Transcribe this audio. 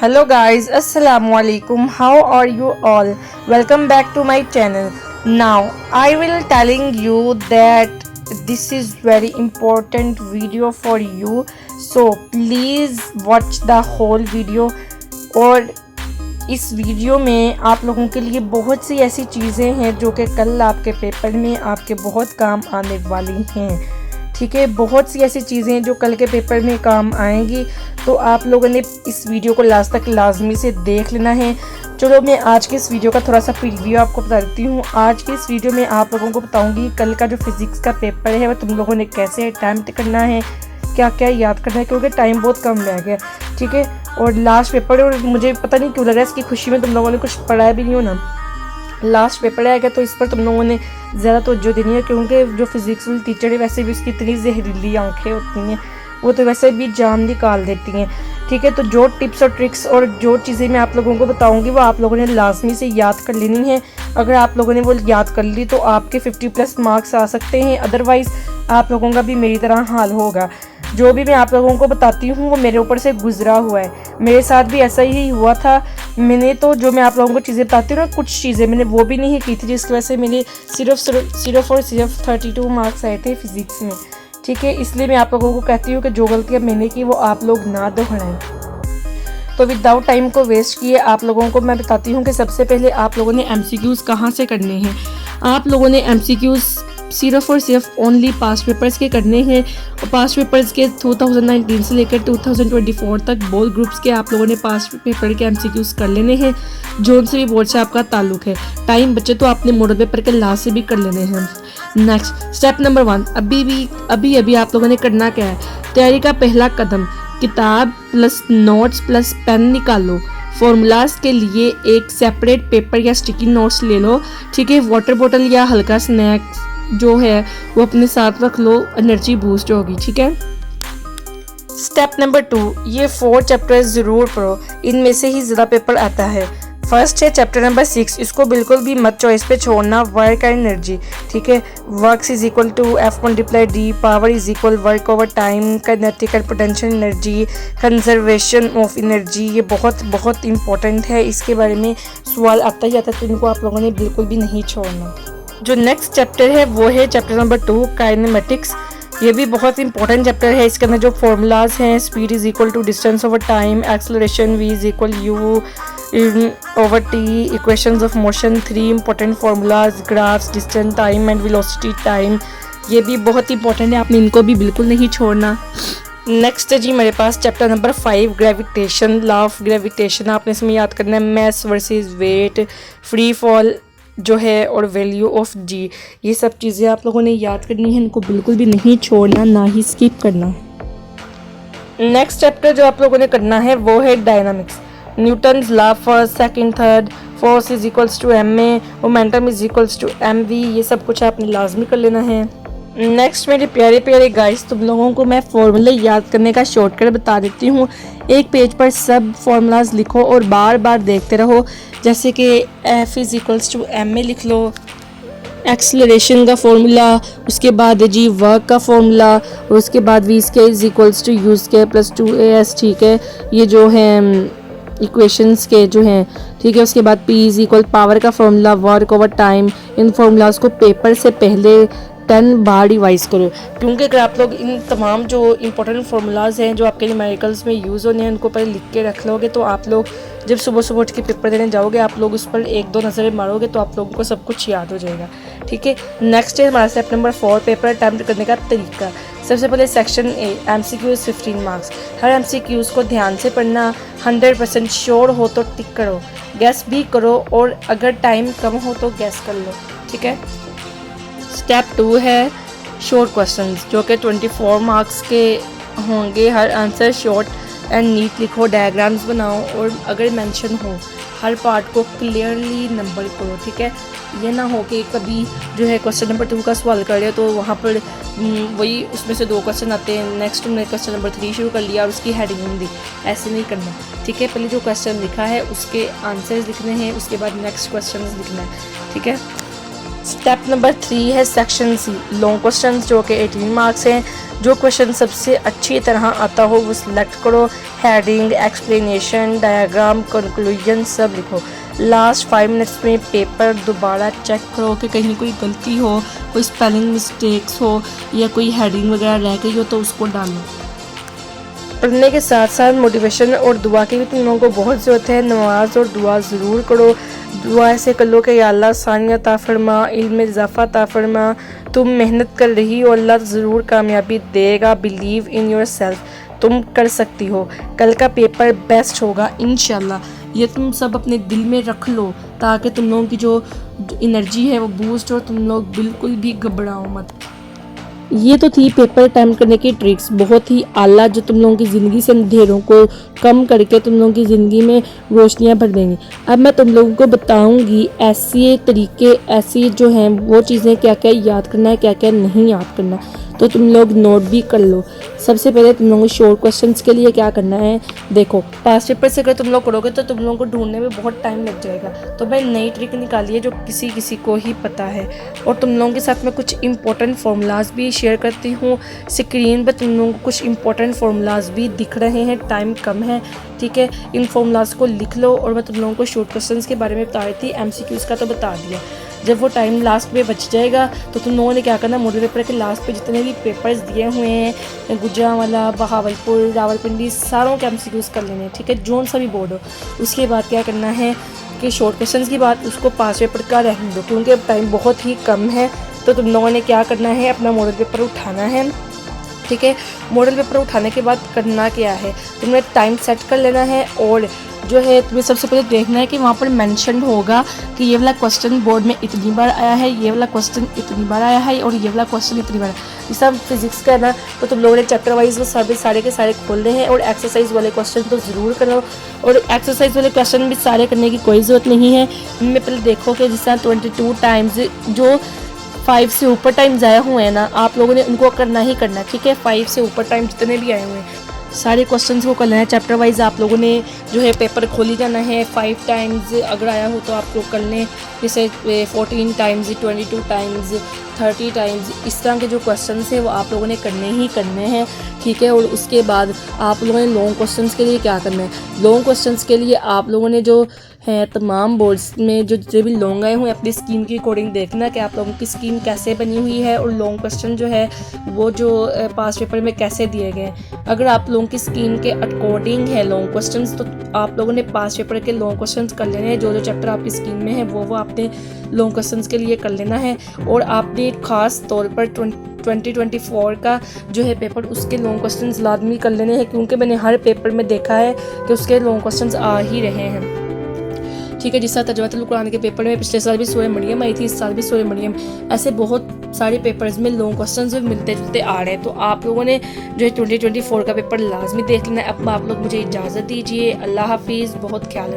Hello guys, Assalamu alaikum. How are you all? Welcome back to my channel. Now I will telling you that this is very important video for you. So please watch the whole video. और इस video में आप लोगों के लिए बहुत सी ऐसी चीज़ें हैं जो कि कल आपके पेपर में आपके बहुत काम आने वाली हैं। ठीक है, बहुत सी ऐसी चीज़ें हैं जो कल के पेपर में काम आएंगी, तो आप लोगों ने इस वीडियो को लास्ट तक लाजमी से देख लेना है। चलो मैं आज के इस वीडियो का थोड़ा सा प्रीव्यू आपको बता देती हूँ। आज के इस वीडियो में आप लोगों को बताऊँगी कल का जो फिज़िक्स का पेपर है वो तुम लोगों ने कैसे अटैम्प्ट करना है, क्या क्या याद करना है, क्योंकि टाइम बहुत कम रह गया। ठीक है, और लास्ट पेपर है और मुझे पता नहीं क्यों लग रहा है इसकी खुशी में तुम लोगों ने कुछ पढ़ा भी नहीं हो ना। लास्ट पेपर आएगा तो इस पर तुम लोगों ने ज़्यादा तवज्जो देनी है, क्योंकि जो फिज़िक्स वाली टीचर है वैसे भी उसकी इतनी जहरीली आंखें होती हैं, वो तो वैसे भी जान निकाल देती हैं। ठीक है, तो जो टिप्स और ट्रिक्स और जो चीज़ें मैं आप लोगों को बताऊंगी वो आप लोगों ने लाजमी से याद कर लेनी है। अगर आप लोगों ने वो याद कर ली तो आपके 50+ मार्क्स आ सकते हैं, अदरवाइज़ आप लोगों का भी मेरी तरह हाल होगा। जो भी मैं आप लोगों को बताती हूँ वो मेरे ऊपर से गुजरा हुआ है, मेरे साथ भी ऐसा ही हुआ था। मैंने तो जो मैं आप लोगों को चीज़ें बताती हूँ ना, कुछ चीज़ें मैंने वो भी नहीं की थी, जिसकी वजह से मेरे सिर्फ 32 मार्क्स आए थे फिज़िक्स में। ठीक है, इसलिए मैं आप लोगों को कहती हूँ कि जो गलतियाँ मैंने की वो आप लोग ना दोहराएं। तो विदाउट टाइम को वेस्ट किए आप लोगों को मैं बताती हूँ कि सबसे पहले आप लोगों ने MCQs कहाँ से करने हैं। आप लोगों ने MCQs सिर्फ और सिर्फ ओनली पास्ट पेपर्स के करने हैं। और पास्ट पेपर्स के 2019 से लेकर 2024 तक बोथ ग्रुप्स के आप लोगों ने पास्ट पेपर के MCQs कर लेने हैं, जो उनसे भी बोर्ड से आपका ताल्लुक है। टाइम बचे तो आपने मॉडल पेपर के लास्ट से भी कर लेने हैं। नेक्स्ट स्टेप नंबर 1, अभी आप लोगों ने करना क्या है। तैयारी का पहला कदम, किताब प्लस नोट्स प्लस पेन निकालो। फॉर्मूलाज के लिए एक सेपरेट पेपर या स्टिकी नोट्स ले लो। ठीक है, वाटर बोतल या हल्का स्नैक्स जो है वो अपने साथ रख लो, एनर्जी बूस्ट होगी। ठीक है, स्टेप नंबर 2, ये 4 चैप्टर्स ज़रूर पढ़ो, इनमें से ही ज़्यादा पेपर आता है। फर्स्ट है चैप्टर नंबर 6, इसको बिल्कुल भी मत चॉइस पे छोड़ना, वर्क एंड एनर्जी। ठीक है, work is equal to F × D, power is equal work over time, kinetic and potential energy, conservation of energy. ये बहुत बहुत इंपॉर्टेंट है, इसके बारे में सवाल आता ही आता है, तो इनको आप लोगों ने बिल्कुल भी नहीं छोड़ना। जो नेक्स्ट चैप्टर है वो है चैप्टर नंबर 2, काइनेमेटिक्स। ये भी बहुत इंपॉर्टेंट चैप्टर है। इसके अंदर जो फॉर्मूलाज हैं, speed is equal to distance over time, acceleration V is equal U over T, equations of motion, 3 important formulas, graphs, distance time and velocity time. ये भी बहुत इंपॉर्टेंट है, आपने इनको भी बिल्कुल नहीं छोड़ना। नेक्स्ट है जी मेरे पास chapter number 5, gravitation, law of gravitation. आपने इसमें याद करना है mass versus weight, free fall जो है, और वैल्यू ऑफ G। ये सब चीज़ें आप लोगों ने याद करनी है, इनको बिल्कुल भी नहीं छोड़ना, ना ही स्किप करना। नेक्स्ट चैप्टर जो आप लोगों ने करना है वो है dynamics. Newton's law, first second third, force is equals to ma, momentum is equals to mv। ये सब कुछ आपने लाजमी कर लेना है। नेक्स्ट मेरे प्यारे प्यारे गाइस, तुम लोगों को मैं फॉर्मूले याद करने का शॉर्टकट बता देती हूँ। एक पेज पर सब फॉर्मूलाज लिखो और बार बार देखते रहो, जैसे कि F is equals to ma लिख लो, एक्सेलरेशन का फॉर्मूला, उसके बाद जी वर्क का फॉर्मूला, और उसके बाद v square is equals to u square plus 2as। ठीक है, ये जो है इक्वेशंस के जो हैं। ठीक है, उसके बाद P इज इक्वल पावर का फॉर्मूला, वर्क ओवर टाइम। इन फॉर्मूलाज को पेपर से पहले 10 बार रिवाइज करो, क्योंकि अगर आप लोग इन तमाम जो इंपॉर्टेंट फार्मूलाज हैं जो आपके न्यूमेरिकल्स में यूज़ होने हैं उनको पहले लिख के रख लोगे, तो आप लोग जब सुबह सुबह उठ के पेपर देने जाओगे आप लोग उस पर 1-2 नज़रें मारोगे तो आप लोगों को सब कुछ याद हो जाएगा। ठीक है, नेक्स्ट है हमारा स्टेप नंबर 4, पेपर अटैम्प्ट करने का तरीका। सबसे पहले section A, MCQs 15 marks. Her MCQs को ध्यान से पढ़ना, 100% श्योर हो तो टिक करो, गैस भी करो, और अगर टाइम कम हो तो गैस कर लो। ठीक है, स्टेप 2 है शॉर्ट क्वेश्चंस, जो कि 24 मार्क्स के होंगे। हर आंसर शॉर्ट एंड नीट लिखो, डायग्राम्स बनाओ, और अगर मेंशन हो हर पार्ट को क्लियरली नंबर करो। ठीक है, ये ना हो कि कभी जो है क्वेश्चन नंबर 2 का सवाल कर रहे हो तो वहाँ पर वही उसमें से 2 क्वेश्चन आते हैं, नेक्स्ट हमने क्वेश्चन नंबर 3 शुरू कर लिया और उसकी हेडिंग नहीं दी। ऐसे नहीं करना। ठीक है, पहले जो क्वेश्चन लिखा है उसके आंसर्स लिखने हैं, उसके बाद नेक्स्ट क्वेश्चन लिखना है। ठीक है, स्टेप नंबर 3 है सेक्शन C, लॉन्ग क्वेश्चन जो कि 18 मार्क्स हैं। जो क्वेश्चन सबसे अच्छी तरह आता हो वो सिलेक्ट करो। हेडिंग, एक्सप्लेनेशन, डायग्राम, कंक्लूजन सब लिखो। लास्ट 5 मिनट्स में पेपर दोबारा चेक करो कि कहीं कोई गलती हो, कोई स्पेलिंग मिस्टेक्स हो या कोई हेडिंग वगैरह रह गई हो तो उसको डालो। पढ़ने के साथ साथ मोटिवेशन और दुआ की भी तुम लोगों को बहुत ज़रूरत है। नमाज और दुआ ज़रूर करो। दुआ ऐसे कर लो कि या अल्लाह आसानियाँ अता फरमा, इल्म में इजाफ़ा अता फरमा। तुम मेहनत कर रही हो, अल्लाह ज़रूर कामयाबी देगा। बिलीव इन योर सेल्फ, तुम कर सकती हो। कल का पेपर बेस्ट होगा इंशाल्लाह। ये तुम सब अपने दिल में रख लो ताकि तुम लोगों की जो एनर्जी है वो बूस्ट हो, तुम लोग बिल्कुल भी घबराओ मत। ये तो थी पेपर अटैम्प्ट करने की ट्रिक्स, बहुत ही आला, जो तुम लोगों की ज़िंदगी से अंधेरों को कम करके तुम लोगों की ज़िंदगी में रोशनियाँ भर देंगी। अब मैं तुम लोगों को बताऊंगी ऐसे तरीके, ऐसी जो हैं वो चीज़ें क्या क्या याद करना है, क्या क्या नहीं याद करना, तो तुम लोग नोट भी कर लो। सबसे पहले तुम लोगों को शॉर्ट क्वेश्चंस के लिए क्या करना है, देखो पास्ट पेपर से अगर तुम लोग करोगे तो तुम लोगों को ढूंढने में बहुत टाइम लग जाएगा। तो मैं नई ट्रिक निकाली है जो किसी किसी को ही पता है, और तुम लोगों के साथ मैं कुछ इंपॉर्टेंट फार्मूलाज भी शेयर करती हूँ। स्क्रीन पर तुम लोगों को कुछ इंपॉर्टेंट फार्मूलाज भी दिख रहे हैं, टाइम कम है, ठीक है। इन फार्मूलाज को लिख लो। और मैं तुम लोगों को शॉर्ट क्वेश्चंस के बारे में बता रही थी, MCQs का तो बता दिया। जब वो टाइम लास्ट में बच जाएगा तो तुम लोगों ने क्या करना, मॉडल पेपर के लास्ट पे जितने भी पेपर्स दिए हुए हैं, गुजरांवाला, बहावलपुर, रावलपिंडी, सारों के MCQs कर लेने हैं, ठीक है, जोन सा भी बोर्ड हो। उसके बाद क्या करना है कि शॉर्ट क्वेश्चंस की बात उसको पास पेपर का रहने दो, क्योंकि अब टाइम बहुत ही कम है। तो तुम लोगों ने क्या करना है, अपना मॉडल पेपर उठाना है, ठीक है। मॉडल पेपर उठाने के बाद करना क्या है, तुम्हें टाइम सेट कर लेना है, और जो है तुम्हें सबसे पहले देखना है कि वहाँ पर मेंशन होगा कि ये वाला क्वेश्चन बोर्ड में इतनी बार आया है, ये वाला क्वेश्चन इतनी बार आया है, और ये वाला क्वेश्चन इतनी बार। इस सब फिजिक्स का है ना, तो तुम लोगों ने चैप्टर वाइज वो सारे के सारे खोलने हैं, और एक्सरसाइज वाले क्वेश्चन तो ज़रूर करो। और एक्सरसाइज वाले क्वेश्चन भी सारे करने की कोई ज़रूरत नहीं है। इनमें पहले देखो कि जिस तरह 22 टाइम्स जो 5 से ऊपर टाइम्स आए हुए हैं ना, आप लोगों ने उनको करना ही करना है, ठीक है। 5 से ऊपर टाइम जितने भी आए हुए हैं सारे क्वेश्चंस को करना है। चैप्टर वाइज आप लोगों ने जो है पेपर खोली जाना है। 5 टाइम्स अगर आया हो तो आप लोग कर लें, जैसे 14 टाइम्स, 22 टाइम्स, 30 टाइम्स, इस तरह के जो क्वेश्चंस हैं वो आप लोगों ने करने ही करने हैं, ठीक है। और उसके बाद आप लोगों ने लॉन्ग क्वेश्चंस के लिए क्या करना है, लॉन्ग क्वेश्चंस के लिए आप लोगों ने जो है तमाम बोर्ड्स में जो जितने भी लॉन्ग आए हुए अपनी स्कीम के अकॉर्डिंग देखना कि आप लोगों की स्कीम कैसे बनी हुई है, और लॉन्ग क्वेश्चन जो है वो जो पास पेपर में कैसे दिए गए हैं। अगर आप लोगों की स्कीम के अकॉर्डिंग है लॉन्ग क्वेश्चंस, तो आप लोगों ने पास पेपर के लॉन्ग क्वेश्चंस कर लेने हैं। जो जो चैप्टर आपकी स्कीम में है वो आपने लॉन्ग क्वेश्चंस के लिए कर लेना है। और आपने खास तौर पर 2024 का जो है पेपर, उसके लॉन्ग क्वेश्चंस लाजमी कर लेने हैं, क्योंकि मैंने हर पेपर में देखा है कि उसके लॉन्ग क्वेश्चंस आ ही रहे हैं, ठीक है। जिस तरह तर्जुमातुल कुरान के पेपर में पिछले साल भी सूरह मरियम आई थी, इस साल भी सूरह मरियम, ऐसे बहुत सारे पेपर्स में लॉन्ग क्वेश्चंस भी मिलते जुलते आ रहे हैं। तो आप लोगों ने जो है 2024 का पेपर लाजमी देख लेना है। अब आप लोग मुझे इजाज़त दीजिए, अल्लाह हाफिज़, बहुत ख्याल रखिए।